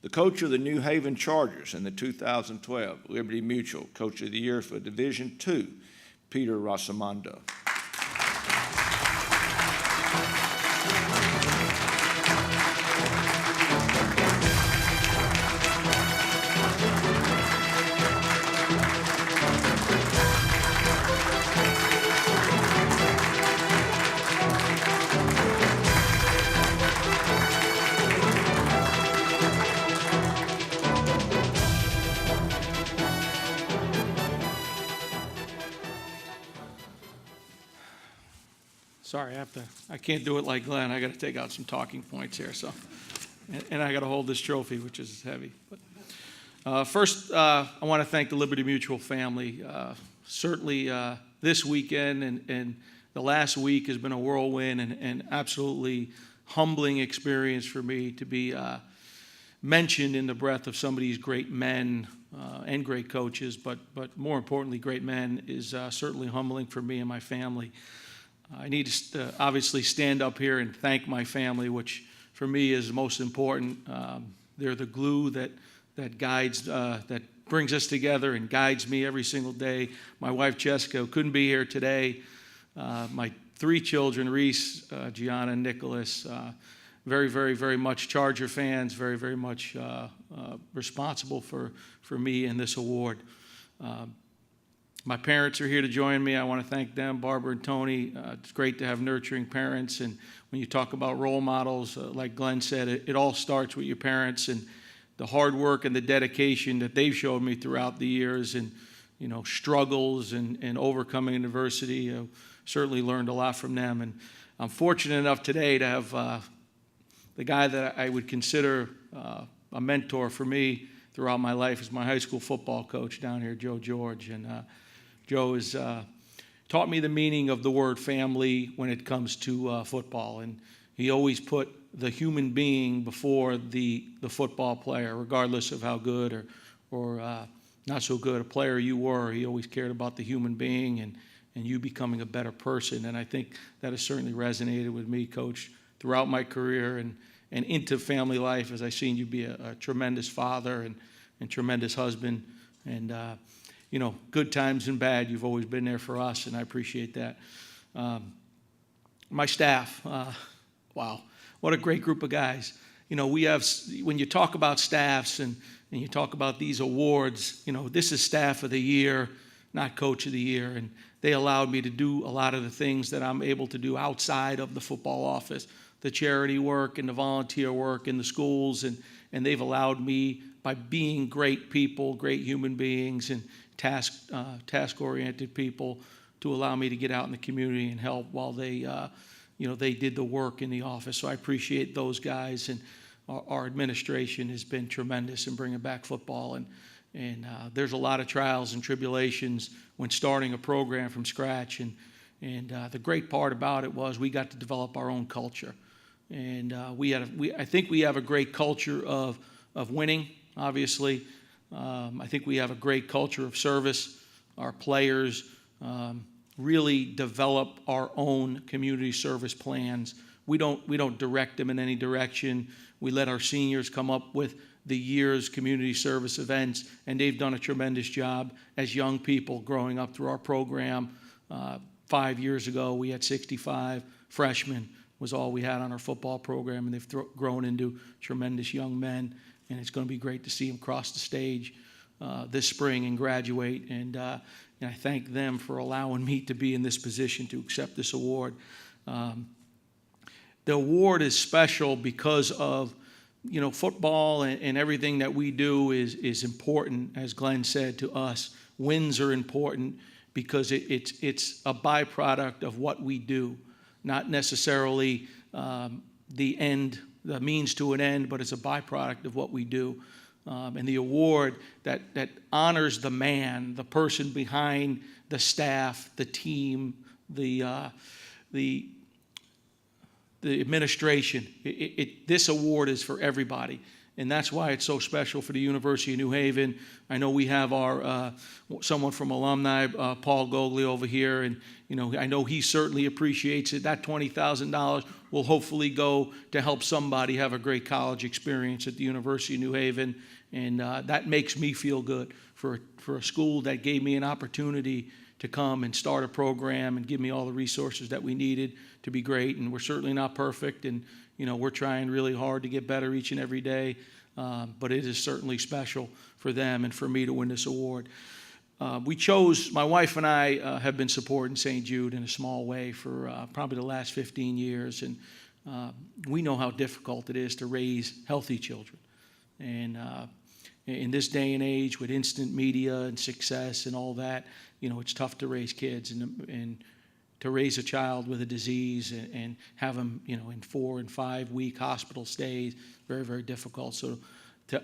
The coach of the New Haven Chargers in the 2012 Liberty Mutual Coach of the Year for Division II, Peter Rossomando. Sorry, I can't do it like Glenn. I got to take out some talking points here. So, and I got to hold this trophy, which is heavy. But first, I want to thank the Liberty Mutual family. Certainly, this weekend and the last week has been a whirlwind and absolutely humbling experience for me to be mentioned in the breath of some of these great men and great coaches. But more importantly, great men is certainly humbling for me and my family. I need to obviously stand up here and thank my family, which for me is most important. They're the glue that guides, that brings us together and guides me every single day. My wife, Jessica, who couldn't be here today. My 3 children, Reese, Gianna, and Nicholas, very, very, very much Charger fans, very, very much responsible for me and this award. My parents are here to join me. I want to thank them, Barbara and Tony. It's great to have nurturing parents. And when you talk about role models, like Glenn said, it all starts with your parents and the hard work and the dedication that they've showed me throughout the years and, struggles and overcoming adversity. Certainly learned a lot from them. And I'm fortunate enough today to have the guy that I would consider a mentor for me throughout my life is my high school football coach down here, Joe George. And Joe has taught me the meaning of the word family when it comes to football. And he always put the human being before the football player, regardless of how good or not so good a player you were. He always cared about the human being and you becoming a better person. And I think that has certainly resonated with me, Coach, throughout my career and into family life, as I've seen you be a tremendous father and tremendous husband. And good times and bad, you've always been there for us, and I appreciate that. My staff, wow, what a great group of guys. We have, when you talk about staffs and you talk about these awards, this is Staff of the Year, not Coach of the Year, and they allowed me to do a lot of the things that I'm able to do outside of the football office, the charity work and the volunteer work in the schools, and they've allowed me, by being great people, great human beings, and task-oriented people, to allow me to get out in the community and help while they did the work in the office. So I appreciate those guys, and our administration has been tremendous in bringing back football. And there's a lot of trials and tribulations when starting a program from scratch. And the great part about it was we got to develop our own culture. And I think we have a great culture of winning, obviously. I think we have a great culture of service. Our players really develop our own community service plans. We don't direct them in any direction. We let our seniors come up with the year's community service events, and they've done a tremendous job as young people growing up through our program. 5 years ago, we had 65 freshmen was all we had on our football program, and they've grown into tremendous young men, and it's going to be great to see them cross the stage this spring and graduate. And I thank them for allowing me to be in this position to accept this award. The award is special because of football and everything that we do is important, as Glenn said, to us. Wins are important because it's a byproduct of what we do, not necessarily the means to an end, but it's a byproduct of what we do. And the award that honors the man, the person behind the staff, the team, the administration. This award is for everybody. And that's why it's so special for the University of New Haven. I know we have our someone from alumni, Paul Gogli, over here, and I know he certainly appreciates it. That $20,000 will hopefully go to help somebody have a great college experience at the University of New Haven, and that makes me feel good for a school that gave me an opportunity to come and start a program and give me all the resources that we needed to be great. And we're certainly not perfect, and we're trying really hard to get better each and every day, but it is certainly special for them and for me to win this award. My wife and I have been supporting St. Jude in a small way for probably the last 15 years, and we know how difficult it is to raise healthy children. And in this day and age with instant media and success and all that, it's tough to raise kids, and to raise a child with a disease and have them, in 4 and 5 week hospital stays, very, very difficult. So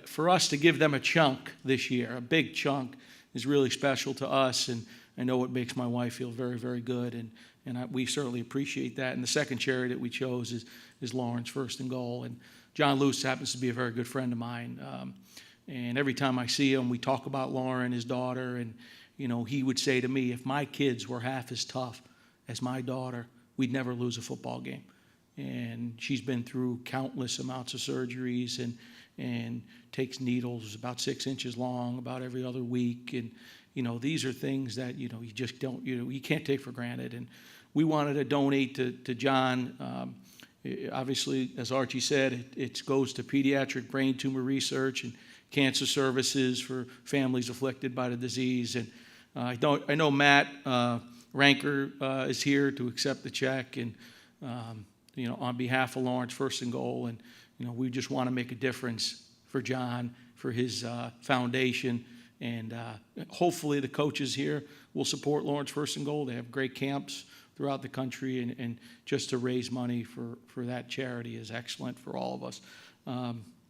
for us to give them a chunk this year, a big chunk, is really special to us, and I know it makes my wife feel very, very good, and we certainly appreciate that. And the second charity that we chose is Lawrence First and Goal, and John Luce happens to be a very good friend of mine, and every time I see him, we talk about Lauren, his daughter, and he would say to me, if my kids were half as tough as my daughter, we'd never lose a football game. And she's been through countless amounts of surgeries and takes needles about 6 inches long about every other week. And, these are things that, you just don't, you can't take for granted. And we wanted to donate to John. Obviously, as Archie said, it goes to pediatric brain tumor research and cancer services for families afflicted by the disease. And I know Matt Ranker is here to accept the check, and on behalf of Lawrence First and Goal, and we just want to make a difference for John, for his foundation, and hopefully the coaches here will support Lawrence First and Goal. They have great camps throughout the country, and just to raise money for that charity is excellent for all of us.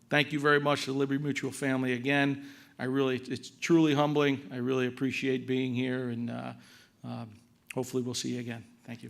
Thank you very much to the Liberty Mutual family again. It's truly humbling. I really appreciate being here, and hopefully we'll see you again. Thank you.